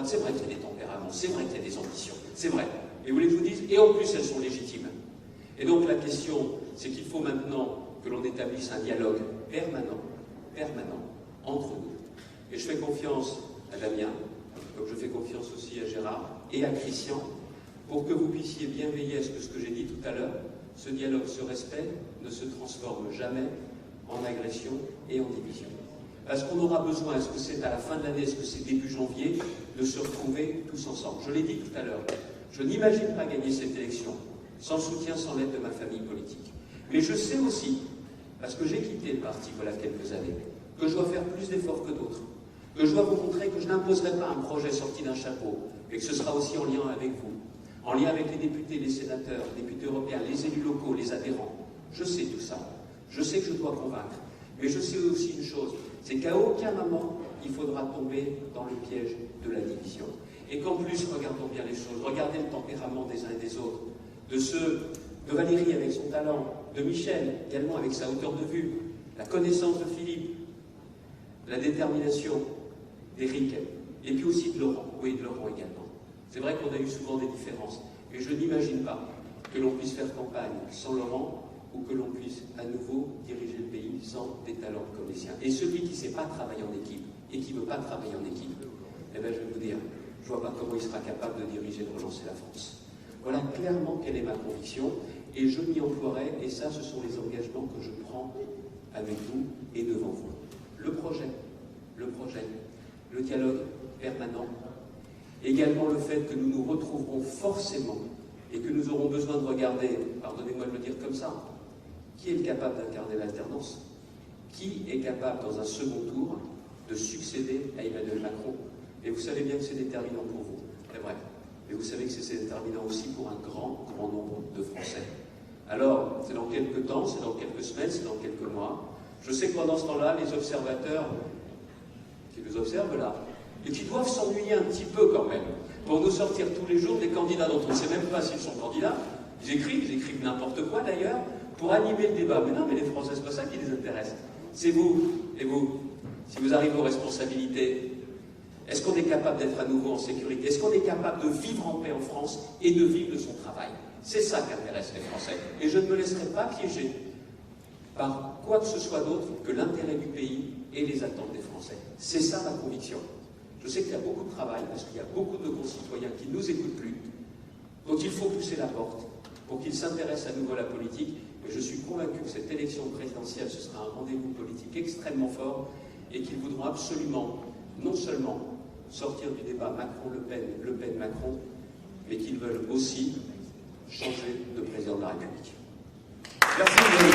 c'est vrai qu'il y a des tempéraments, c'est vrai qu'il y a des ambitions, c'est vrai. Et vous voulez que je vous dise, et en plus elles sont légitimes. Et donc la question, c'est qu'il faut maintenant que l'on établisse un dialogue permanent entre nous. Et je fais confiance à Damien, comme je fais confiance aussi à Gérard et à Christian, pour que vous puissiez bien veiller à ce que j'ai dit tout à l'heure, ce dialogue, ce respect ne se transforme jamais en agression et en division. Parce qu'on aura besoin, est-ce que c'est à la fin de l'année, est-ce que c'est début janvier, de se retrouver tous ensemble. Je l'ai dit tout à l'heure, je n'imagine pas gagner cette élection sans soutien, sans l'aide de ma famille politique. Mais je sais aussi, parce que j'ai quitté le parti voilà quelques années, que je dois faire plus d'efforts que d'autres, que je dois vous montrer que je n'imposerai pas un projet sorti d'un chapeau, et que ce sera aussi en lien avec vous, en lien avec les députés, les sénateurs, les députés européens, les élus locaux, les adhérents. Je sais tout ça. Je sais que je dois convaincre. Mais je sais aussi une chose, c'est qu'à aucun moment, il faudra tomber dans le piège de la division. Et qu'en plus, regardons bien les choses, regardez le tempérament des uns et des autres, de Valérie avec son talent, de Michel également avec sa hauteur de vue, la connaissance de Philippe, la détermination d'Éric, et puis aussi de Laurent, oui, de Laurent également. C'est vrai qu'on a eu souvent des différences, mais je n'imagine pas que l'on puisse faire campagne sans Laurent, ou que l'on puisse à nouveau diriger le pays sans des talents comme les siens. Et celui qui ne sait pas travailler en équipe, et qui ne veut pas travailler en équipe, eh bien je vais vous dire, je ne vois pas comment il sera capable de diriger, de relancer la France. Voilà clairement quelle est ma conviction, et je m'y emploierai, et ça, ce sont les engagements que je prends avec vous et devant vous. Le projet, le dialogue permanent, également le fait que nous nous retrouverons forcément, et que nous aurons besoin de regarder, pardonnez-moi de le dire comme ça, qui est capable d'incarner l'alternance? Qui est capable, dans un second tour, de succéder à Emmanuel Macron? Et vous savez bien que c'est déterminant pour vous, c'est vrai. Mais vous savez que c'est déterminant aussi pour un grand nombre de Français. Alors, c'est dans quelques temps, c'est dans quelques semaines, c'est dans quelques mois. Je sais que pendant ce temps-là, les observateurs qui nous observent là, et qui doivent s'ennuyer un petit peu quand même, pour nous sortir tous les jours des candidats dont on ne sait même pas s'ils sont candidats. Ils écrivent n'importe quoi d'ailleurs, pour animer le débat. Mais non, mais les Français, c'est pas ça qui les intéresse. C'est vous, et vous, si vous arrivez aux responsabilités, est-ce qu'on est capable d'être à nouveau en sécurité? Est-ce qu'on est capable de vivre en paix en France et de vivre de son travail? C'est ça qui intéresse les Français. Et je ne me laisserai pas piéger par quoi que ce soit d'autre que l'intérêt du pays et les attentes des Français. C'est ça ma conviction. Je sais qu'il y a beaucoup de travail, parce qu'il y a beaucoup de concitoyens qui ne nous écoutent plus, dont il faut pousser la porte pour qu'ils s'intéressent à nouveau à la politique. Mais je suis convaincu que cette élection présidentielle, ce sera un rendez-vous politique extrêmement fort et qu'ils voudront absolument, non seulement sortir du débat Macron-Le Pen, Le Pen-Macron, mais qu'ils veulent aussi changer de président de la République. Merci.